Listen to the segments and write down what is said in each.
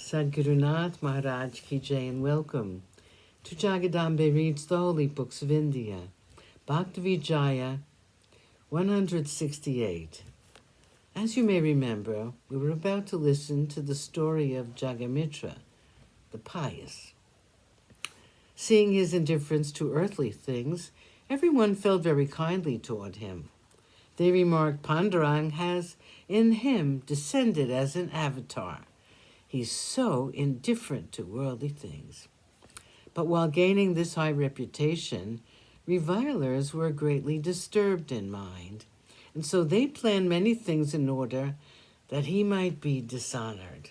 Sadgurunath Maharaj Ki Jai, and welcome to Jagadambe Reads the Holy Books of India, Bhaktavijaya168. As you may remember, we were about to listen to the story of Jagamitra, the pious. Seeing his indifference to earthly things, everyone felt very kindly toward him. They remarked, Pandurang has in him descended as an avatar. He's so indifferent to worldly things. But while gaining this high reputation, revilers were greatly disturbed in mind, and so they planned many things in order that he might be dishonored.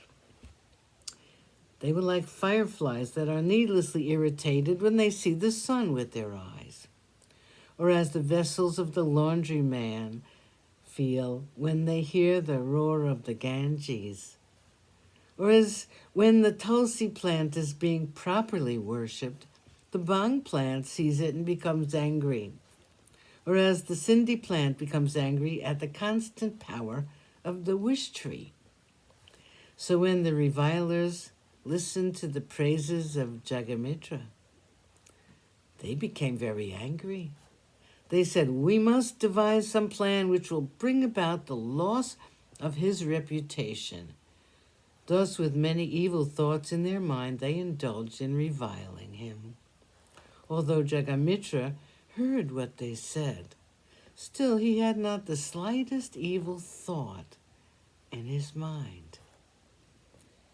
They were like fireflies that are needlessly irritated when they see the sun with their eyes, or as the vessels of the laundryman feel when they hear the roar of the Ganges, or as when the tulsi plant is being properly worshipped, the bhang plant sees it and becomes angry, or as the sindhi plant becomes angry at the constant power of the wish tree. So when the revilers listened to the praises of Jagamitra, they became very angry. They said, we must devise some plan which will bring about the loss of his reputation. Thus, with many evil thoughts in their mind, they indulged in reviling him. Although Jagamitra heard what they said, still he had not the slightest evil thought in his mind.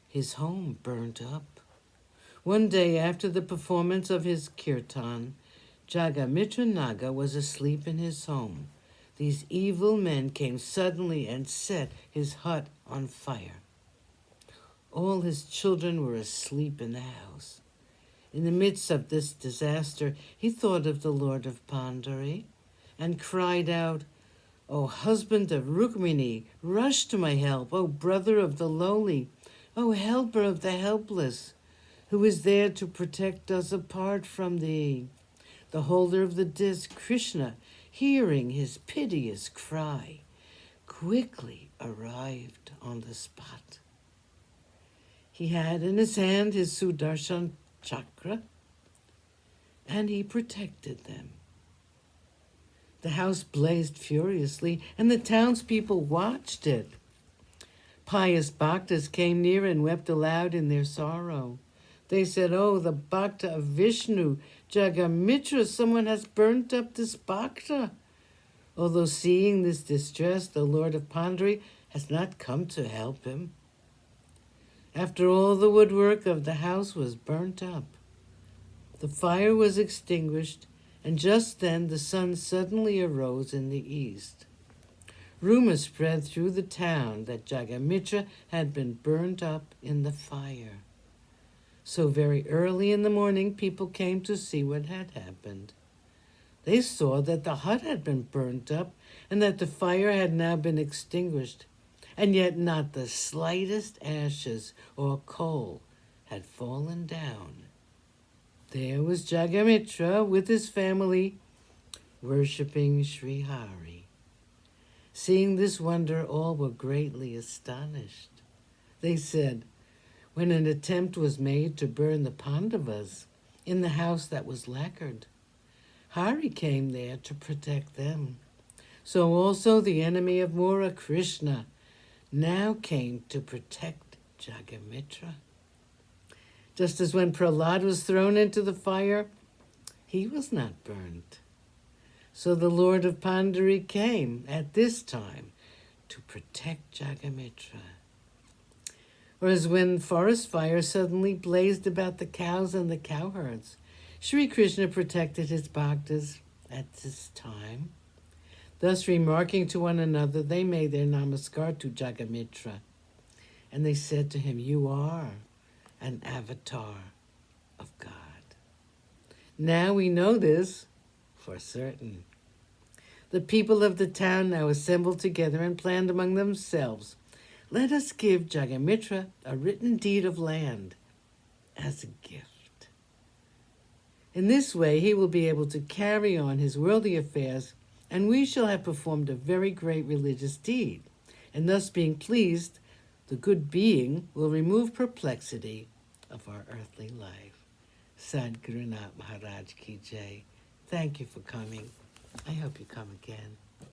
His home burnt up. One day after the performance of his kirtan, Jagamitra Naga was asleep in his home. These evil men came suddenly and set his hut on fire. All his children were asleep in the house. In the midst of this disaster, he thought of the Lord of Pandari and cried out, O husband of Rukmini, rush to my help, O brother of the lowly, O helper of the helpless, who is there to protect us apart from thee. The holder of the disc, Krishna, hearing his piteous cry, quickly arrived on the spot. He had in his hand his Sudarshan chakra, and he protected them. The house blazed furiously, and the townspeople watched it. Pious bhaktas came near and wept aloud in their sorrow. They said, oh, the bhakta of Vishnu, Jagamitra, someone has burnt up this bhakta. Although seeing this distress, the Lord of Pandari has not come to help him. After all the woodwork of the house was burnt up, the fire was extinguished, and just then the sun suddenly arose in the east. Rumor spread through the town that Jagamitra had been burnt up in the fire. So very early in the morning, people came to see what had happened. They saw that the hut had been burnt up and that the fire had now been extinguished, and yet not the slightest ashes or coal had fallen down. There was Jagamitra with his family, worshipping Sri Hari. Seeing this wonder, all were greatly astonished. They said, when an attempt was made to burn the Pandavas in the house that was lacquered, Hari came there to protect them. So also the enemy of Mura, Krishna, now came to protect Jagamitra. Just as when Prahlad was thrown into the fire, he was not burnt. So the Lord of Pandari came at this time to protect Jagamitra. Or as when forest fire suddenly blazed about the cows and the cowherds, Sri Krishna protected his bhaktas at this time. Thus, remarking to one another, they made their namaskar to Jagamitra, and they said to him, you are an avatar of God. Now we know this for certain. The people of the town now assembled together and planned among themselves, let us give Jagamitra a written deed of land as a gift. In this way, he will be able to carry on his worldly affairs, and we shall have performed a very great religious deed, and thus being pleased, The good being will remove perplexity of our earthly life. Sadhguru Nath Maharaj Ki Jai. Thank you for coming. I hope you come again.